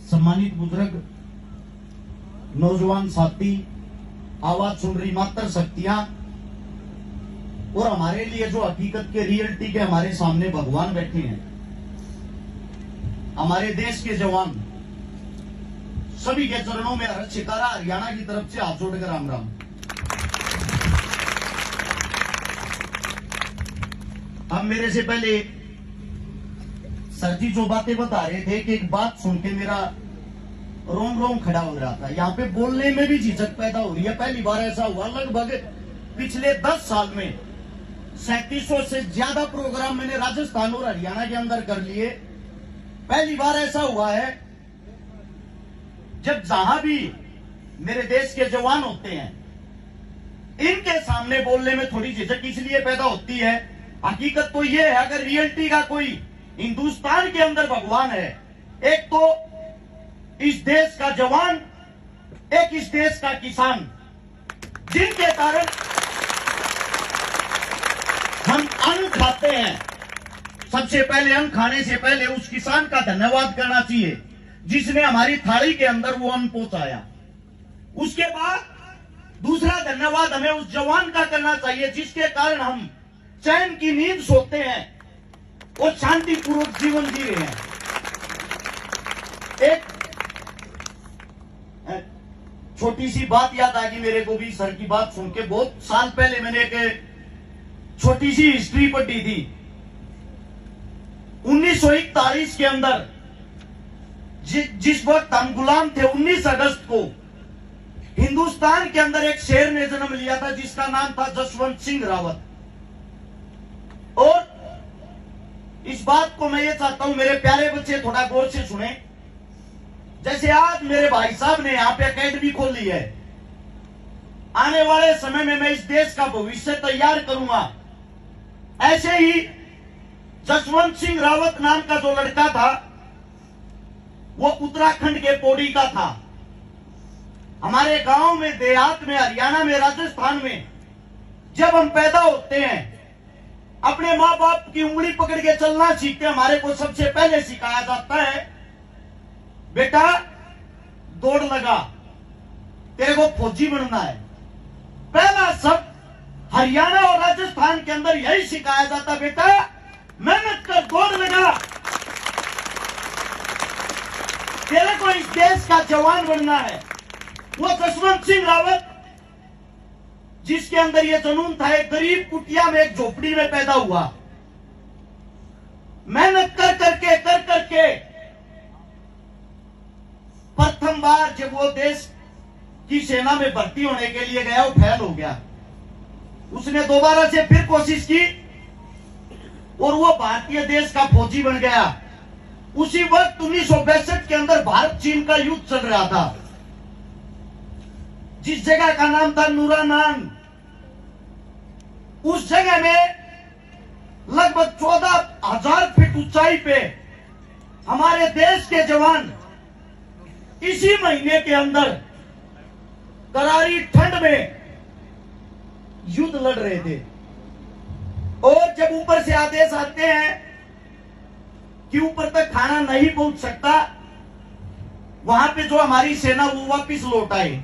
सम्मानित बुजुर्ग, नौजवान साथी, आवाज सुन रही मात्र शक्तियां और हमारे लिए जो हकीकत के रियलिटी के हमारे सामने भगवान बैठे हैं, हमारे देश के जवान, सभी के चरणों में हर्ष शिकारा हरियाणा की तरफ से हाथ जोड़कर राम राम। अब मेरे से पहले सर जी जो बातें बता रहे थे कि एक बात सुन के मेरा रोम रोम खड़ा हो रहा था। यहाँ पे बोलने में भी झिझक पैदा हो रही है। पहली बार ऐसा हुआ, लगभग पिछले 10 साल में 3700 से ज्यादा प्रोग्राम मैंने राजस्थान और हरियाणा के अंदर कर लिए। पहली बार ऐसा हुआ है जब जहां भी मेरे देश के जवान होते हैं, इनके सामने बोलने में थोड़ी झिझक इसलिए पैदा होती है। हकीकत तो यह है, अगर रियलिटी का कोई हिंदुस्तान के अंदर भगवान है, एक तो इस देश का जवान, एक इस देश का किसान, जिनके कारण हम अन्न खाते हैं। सबसे पहले अन्न खाने से पहले उस किसान का धन्यवाद करना चाहिए जिसने हमारी थाली के अंदर वो अन्न पहुंचाया। उसके बाद दूसरा धन्यवाद हमें उस जवान का करना चाहिए जिसके कारण हम चैन की नींद सोते हैं और शांतिपूर्वक जीवन जी रहे हैं। एक छोटी सी बात याद आ गई मेरे को भी सर की बात सुन के। बहुत साल पहले मैंने एक छोटी सी हिस्ट्री पढ़ी थी। 1941 के अंदर जिस वक्त हम गुलाम थे, 19 अगस्त को हिंदुस्तान के अंदर एक शेर ने जन्म लिया था जिसका नाम था जसवंत सिंह रावत। और इस बात को मैं ये चाहता हूं मेरे प्यारे बच्चे थोड़ा गौर से सुने। जैसे आज मेरे भाई साहब ने यहां पे एकेडमी खोली है, आने वाले समय में मैं इस देश का भविष्य तैयार करूंगा। ऐसे ही जसवंत सिंह रावत नाम का जो लड़का था, वो उत्तराखंड के पौड़ी का था। हमारे गांव में, देहात में, हरियाणा में, राजस्थान में जब हम पैदा होते हैं, अपने माँ बाप की उंगली पकड़ के चलना सीखते, हमारे को सबसे पहले सिखाया जाता है, बेटा दौड़ लगा, तेरे को फौजी बनना है। पहला सब हरियाणा और राजस्थान के अंदर यही सिखाया जाता, बेटा मेहनत कर, दौड़ लगा, तेरे को इस देश का जवान बनना है। वो जसवंत सिंह रावत जिसके अंदर ये जुनून था, एक गरीब कुटिया में, एक झोपड़ी में पैदा हुआ। मेहनत कर करके प्रथम बार जब वो देश की सेना में भर्ती होने के लिए गया, वो फेल हो गया। उसने दोबारा से फिर कोशिश की और वो भारतीय देश का फौजी बन गया। उसी वक्त 1962 के अंदर भारत चीन का युद्ध चल रहा था। जिस जगह का नाम था नूरानान, उस जगह में लगभग 14,000 फीट ऊंचाई पे हमारे देश के जवान इसी महीने के अंदर करारी ठंड में युद्ध लड़ रहे थे। और जब ऊपर से आदेश आते हैं कि ऊपर तक खाना नहीं पहुंच सकता, वहां पे जो हमारी सेना वो वापिस लौट आए।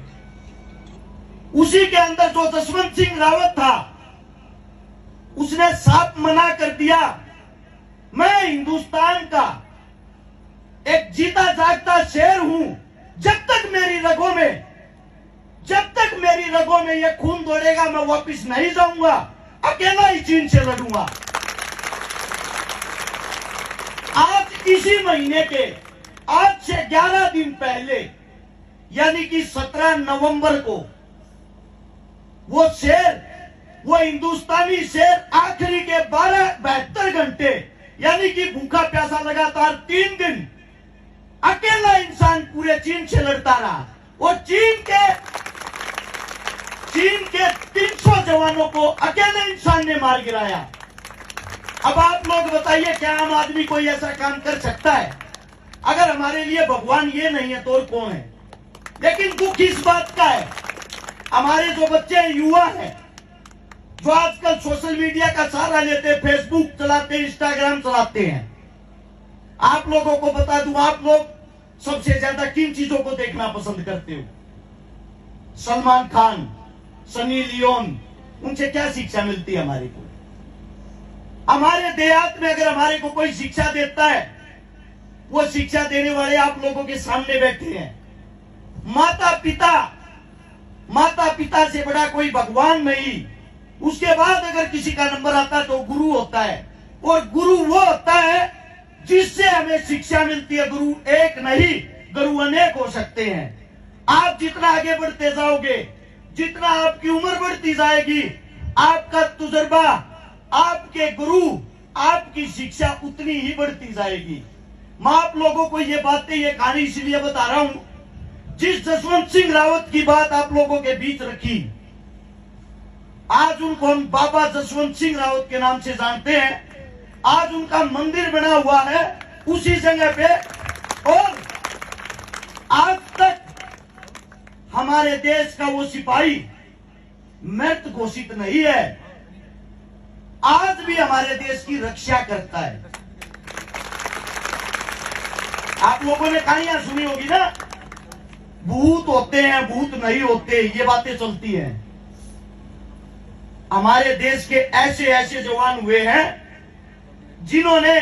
उसी के अंदर जो जसवंत सिंह रावत था, उसने साफ मना कर दिया, मैं हिंदुस्तान का एक जीता जागता शेर हूं। जब तक मेरी रगों में ये खून दौड़ेगा, मैं वापिस नहीं जाऊंगा, अकेला ही चीन से लड़ूंगा। आज इसी महीने के, आज से 11 दिन पहले, यानी कि 17 नवंबर को, वो शेर, वो हिंदुस्तानी शेर आखिरी के 72 घंटे, यानी कि भूखा प्यासा लगातार 3 दिन अकेला इंसान पूरे चीन से लड़ता रहा और चीन के 300 जवानों को अकेले इंसान ने मार गिराया। अब आप लोग बताइए, क्या आम आदमी कोई ऐसा काम कर सकता है? अगर हमारे लिए भगवान ये नहीं है तो और कौन है? लेकिन दुख इस बात का है, हमारे जो बच्चे युवा हैं, जो आजकल सोशल मीडिया का सहारा लेते हैं, फेसबुक चलाते हैं, इंस्टाग्राम चलाते हैं, आप लोगों को बता दूं, आप लोग सबसे ज्यादा किन चीजों को देखना पसंद करते हो? सलमान खान, सनी लियोन, उनसे क्या शिक्षा मिलती है हमारे को? हमारे देहात में अगर हमारे को कोई शिक्षा देता है, वो शिक्षा देने वाले आप लोगों के सामने बैठे हैं। माता पिता से बड़ा कोई भगवान नहीं। उसके बाद अगर किसी का नंबर आता है तो गुरु होता है, और गुरु वो होता है जिससे हमें शिक्षा मिलती है। गुरु एक नहीं, गुरु अनेक हो सकते हैं। आप जितना आगे बढ़ते जाओगे, जितना आपकी उम्र बढ़ती जाएगी, आपका तजुर्बा, आपके गुरु, आपकी शिक्षा उतनी ही बढ़ती जाएगी। मैं आप लोगों को ये बातें, ये कहानी इसलिए बता रहा हूं, जिस जसवंत सिंह रावत की बात आप लोगों के बीच रखी, आज उनको हम बाबा जसवंत सिंह रावत के नाम से जानते हैं। आज उनका मंदिर बना हुआ है उसी जगह पे, और आज तक हमारे देश का वो सिपाही मृत घोषित नहीं है, आज भी हमारे देश की रक्षा करता है। आप लोगों ने कहानियां सुनी होगी ना, भूत होते हैं, भूत नहीं होते, ये बातें चलती हैं। हमारे देश के ऐसे ऐसे जवान हुए हैं जिन्होंने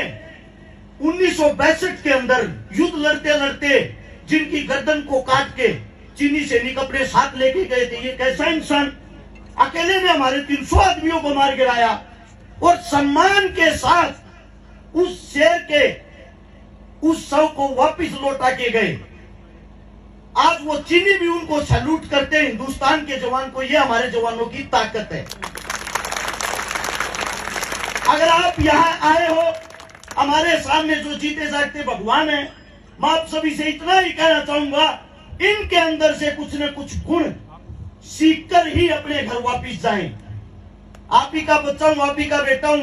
1962 के अंदर युद्ध लड़ते लड़ते जिनकी गर्दन को काट के चीनी सैनिक अपने साथ लेके गए थे। ये कैसा इंसान, अकेले ने हमारे 300 आदमियों को मार गिराया, और सम्मान के साथ उस शेर के उस शव को वापिस लौटा के गए। आज वो चीनी भी उनको सैल्यूट करते हैं, हिंदुस्तान के जवान को। ये हमारे जवानों की ताकत है। अगर आप यहां आए हो, हमारे सामने जो जीते जागते भगवान है, मैं आप सभी से इतना ही कहना चाहूंगा, इनके अंदर से कुछ न कुछ गुण सीखकर ही अपने घर वापिस जाएं। आप ही का बच्चा हूं, आप ही का बेटा हूं।